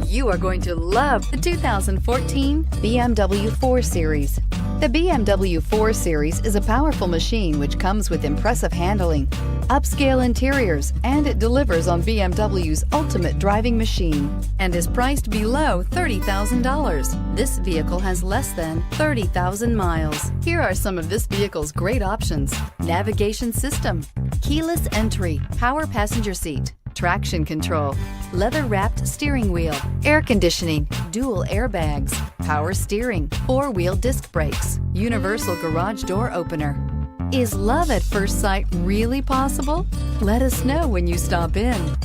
You are going to love the 2014 BMW 4 Series. The BMW 4 Series is a powerful machine which comes with impressive handling, upscale interiors, and it delivers on BMW's ultimate driving machine and is priced below $30,000. This vehicle has less than 30,000 miles. Here are some of this vehicle's great options: navigation system, keyless entry, power passenger seat, traction control, leather-wrapped steering wheel, air conditioning, dual airbags, power steering, four-wheel disc brakes, universal garage door opener. Is love at first sight really possible? Let us know when you stop in.